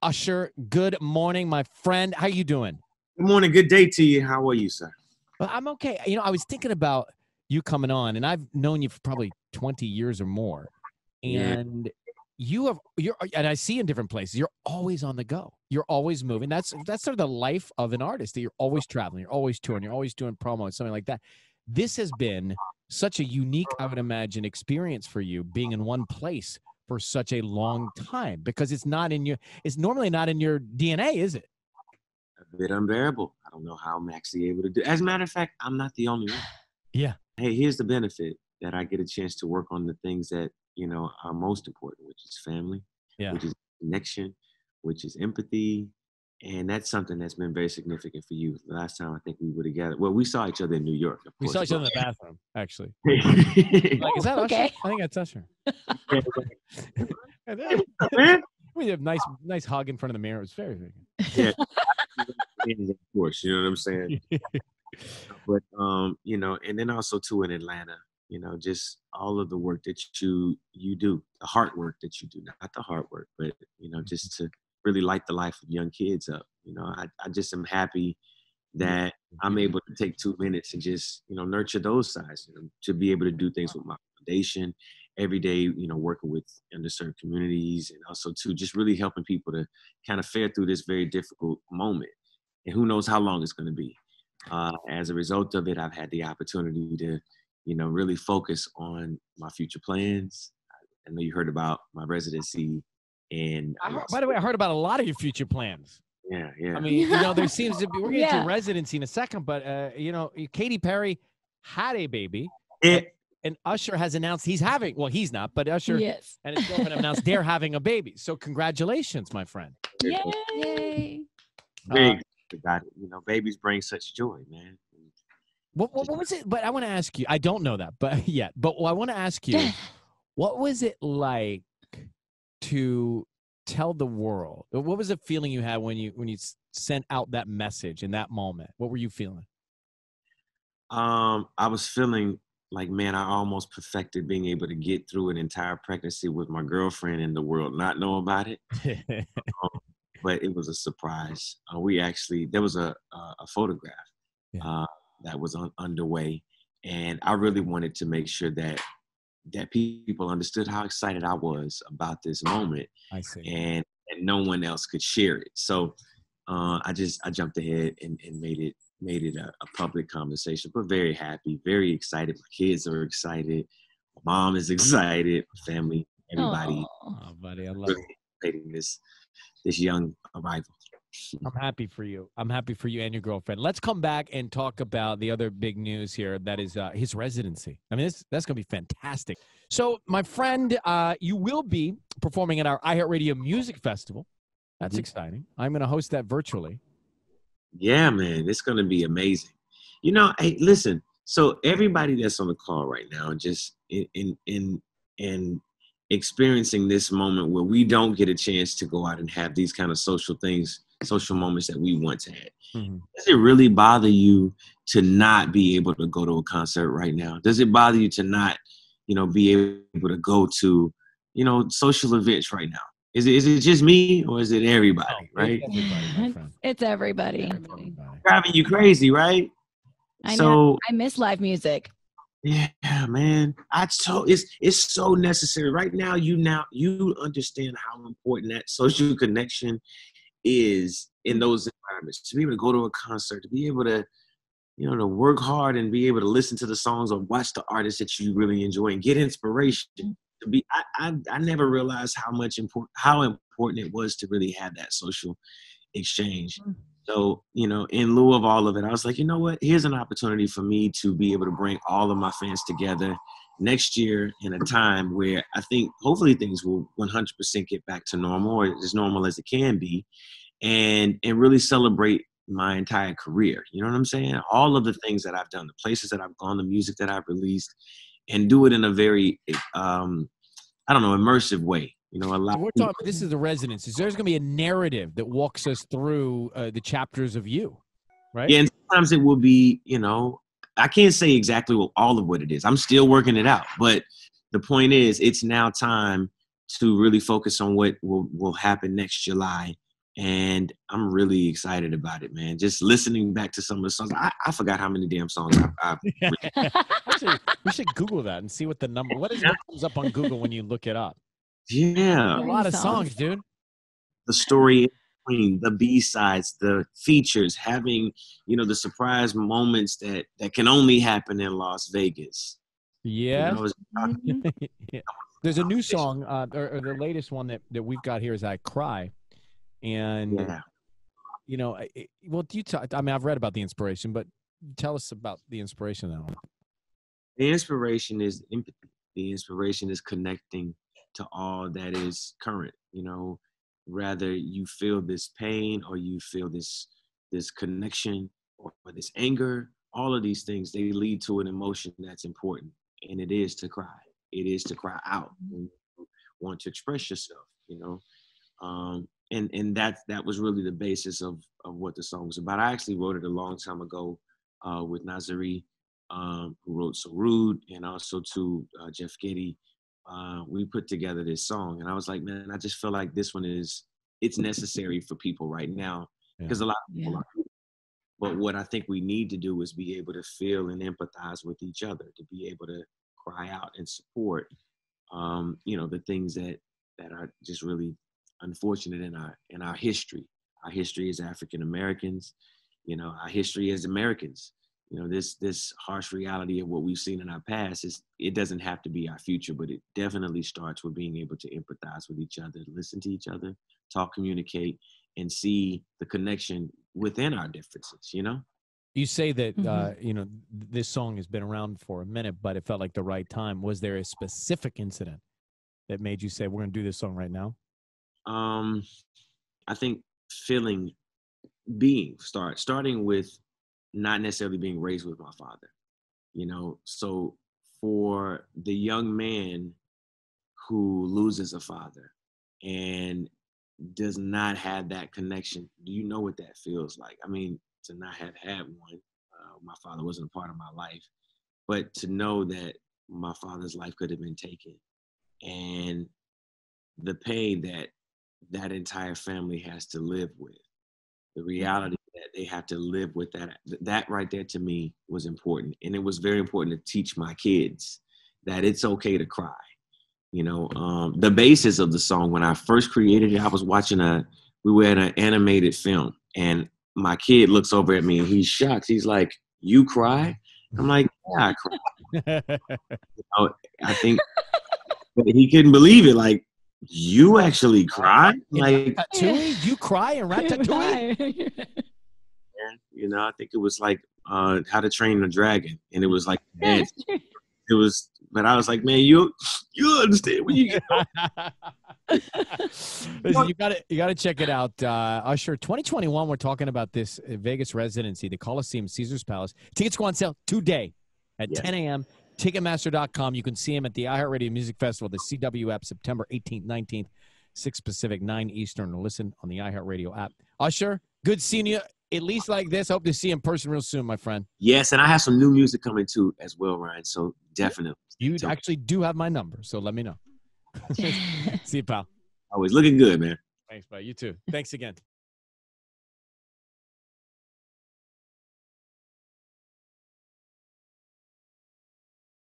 Usher. Good morning, my friend. How you doing? Good morning. Good day to you. How are you, sir? Well, I'm okay. You know, I was thinking about you coming on, and I've known you for probably 20 years or more. Yeah. And and I see in different places, you're always on the go. You're always moving. That's sort of the life of an artist, that you're always traveling, you're always touring, you're always doing promo and something like that. This has been such a unique, I would imagine, experience for you being in one place for such a long time, because it's normally not in your DNA, is it? A bit unbearable. I don't know how I'm actually able to do. As a matter of fact, I'm not the only one. Yeah. Hey, here's the benefit that I get a chance to work on the things that, are most important, which is family, Yeah. which is connection, which is empathy. And that's something that's been very significant for you. The last time I think we were together. Well, we saw each other in New York. Of We course, saw each other in the bathroom, actually. Yeah. Like, is that Usher? Okay. I think that's Usher. Man. We have nice hug in front of the mirror. It was very, very Yeah. Of course, you know what I'm saying? good. But and then also too in Atlanta, just all of the work that you do, the hard work that you do, not the hard work, but just to really light the life of young kids up. I just am happy that I'm able to take 2 minutes and just nurture those sides, to be able to do things with my foundation every day, working with underserved communities, and also too just really helping people to kind of fare through this very difficult moment, and who knows how long it's going to be. As a result of it, I've had the opportunity to, really focus on my future plans. I know you heard about my residency, and By the way, I heard about a lot of your future plans. yeah. I mean, there seems to be, we're getting to residency in a second, but, Katy Perry had a baby. And Usher has announced he's he's not, but Usher and his girlfriend have announced they're having a baby. So congratulations, my friend. Yay. Very excited about it. Babies bring such joy, man. What was it? But I want to ask you, I don't know that, but I want to ask you, what was it like to tell the world? What was the feeling you had when you sent out that message in that moment? What were you feeling? I was feeling like, man, I almost perfected being able to get through an entire pregnancy with my girlfriend and the world not know about it. But it was a surprise. There was a photograph that was underway, and I really wanted to make sure that people understood how excited I was about this moment. I see. And no one else could share it. So I jumped ahead and made it a public conversation, but very happy, very excited. My kids are excited. My mom is excited. My family, everybody. Oh, buddy, I love it. This young arrival. I'm happy for you. I'm happy for you and your girlfriend. Let's come back and talk about the other big news here. That is his residency. I mean, that's going to be fantastic. So, my friend, you will be performing at our iHeartRadio Music Festival. That's exciting. I'm going to host that virtually. Yeah, man, it's going to be amazing. Hey, listen. So everybody that's on the call right now, just in experiencing this moment where we don't get a chance to go out and have these kind of social moments that we once had. Mm-hmm. Does it really bother you to not be able to go to a concert right now? Does it bother you to not, be able to go to, social events right now? Is it just me, or is it everybody, right? It's everybody, my friend. It's everybody. Driving you crazy, right? I know. I miss live music. Yeah, man. It's so necessary right now. You understand how important that social connection is in those environments. To be able to go to a concert, to be able to, to work hard and be able to listen to the songs or watch the artists that you really enjoy and get inspiration. I never realized how important it was to really have that social exchange. So, in lieu of all of it, I was like, you know what? Here's an opportunity for me to be able to bring all of my fans together next year in a time where I think hopefully things will 100% get back to normal, or as normal as it can be, and really celebrate my entire career. You know what I'm saying? All of the things that I've done, the places that I've gone, the music that I've released, and do it in a very, immersive way. A lot. So we're talking. This is the Residency. So there's going to be a narrative that walks us through the chapters of you, right? Yeah, and sometimes it will be, I can't say exactly all of what it is. I'm still working it out. But the point is, it's now time to really focus on what will happen next July And I'm really excited about it, man. Just listening back to some of the songs, I forgot how many damn songs I've Actually, we should Google that and see what the number. What comes up on Google when you look it up? Yeah, A lot of songs, dude. The story in between, the B-sides, the features, having, the surprise moments that can only happen in Las Vegas. Yeah. Mm-hmm. There's a new song, or the latest one that we've got here is "I Cry," and well, do you? I mean, I've read about the inspiration, but tell us about the inspiration of that one. The inspiration is empathy. The inspiration is connecting to all that is current. Rather you feel this pain or you feel this connection or this anger, all of these things, they lead to an emotion that's important. And it is to cry. It is to cry out when you want to express yourself, and that was really the basis of what the song was about. I actually wrote it a long time ago with Nazari, who wrote So Rude, and also to Jeff Getty. We put together this song, and I was like, man, I just feel like this one it's necessary for people right now, because a lot of people are. But what I think we need to do is be able to feel and empathize with each other, to be able to cry out and support, the things that are just really unfortunate in our history. Our history as African Americans, our history as Americans. This harsh reality of what we've seen in our past it doesn't have to be our future, but it definitely starts with being able to empathize with each other, listen to each other, talk, communicate, and see the connection within our differences. You say that this song has been around for a minute, but it felt like the right time. Was there a specific incident that made you say, we're going to do this song right now? I think starting with not necessarily being raised with my father, so for the young man who loses a father and does not have that connection, do you know what that feels like? I mean, to not have had one, my father wasn't a part of my life, but to know that my father's life could have been taken, and the pain that entire family has to live with, the reality that they have to live with that right there, to me, was important. And it was very important to teach my kids that it's okay to cry. The basis of the song, when I first created it, I was watching we were at an animated film, and my kid looks over at me and he's shocked. He's like, "You cry?" I'm like, "Yeah, I cry." I think he couldn't believe it. Like, you actually cry? Like, Ratatouille? You cry in Ratatouille? I think it was like How to Train a Dragon, and it was like it was. But I was like, man, you understand when you get Listen, you got to check it out. Usher 2021. We're talking about this Vegas residency, the Coliseum, Caesar's Palace. Tickets go on sale today at 10 a.m. Ticketmaster.com. You can see him at the iHeartRadio Music Festival, the CW app, September 18th, 19th, 6 Pacific, 9 Eastern. Listen on the iHeartRadio app. Usher, good seeing you. At least like this. Hope to see you in person real soon, my friend. Yes, and I have some new music coming too as well, Ryan. So definitely. You actually do have my number, so let me know. See you, pal. Always looking good, man. Thanks, bye. You too. Thanks again.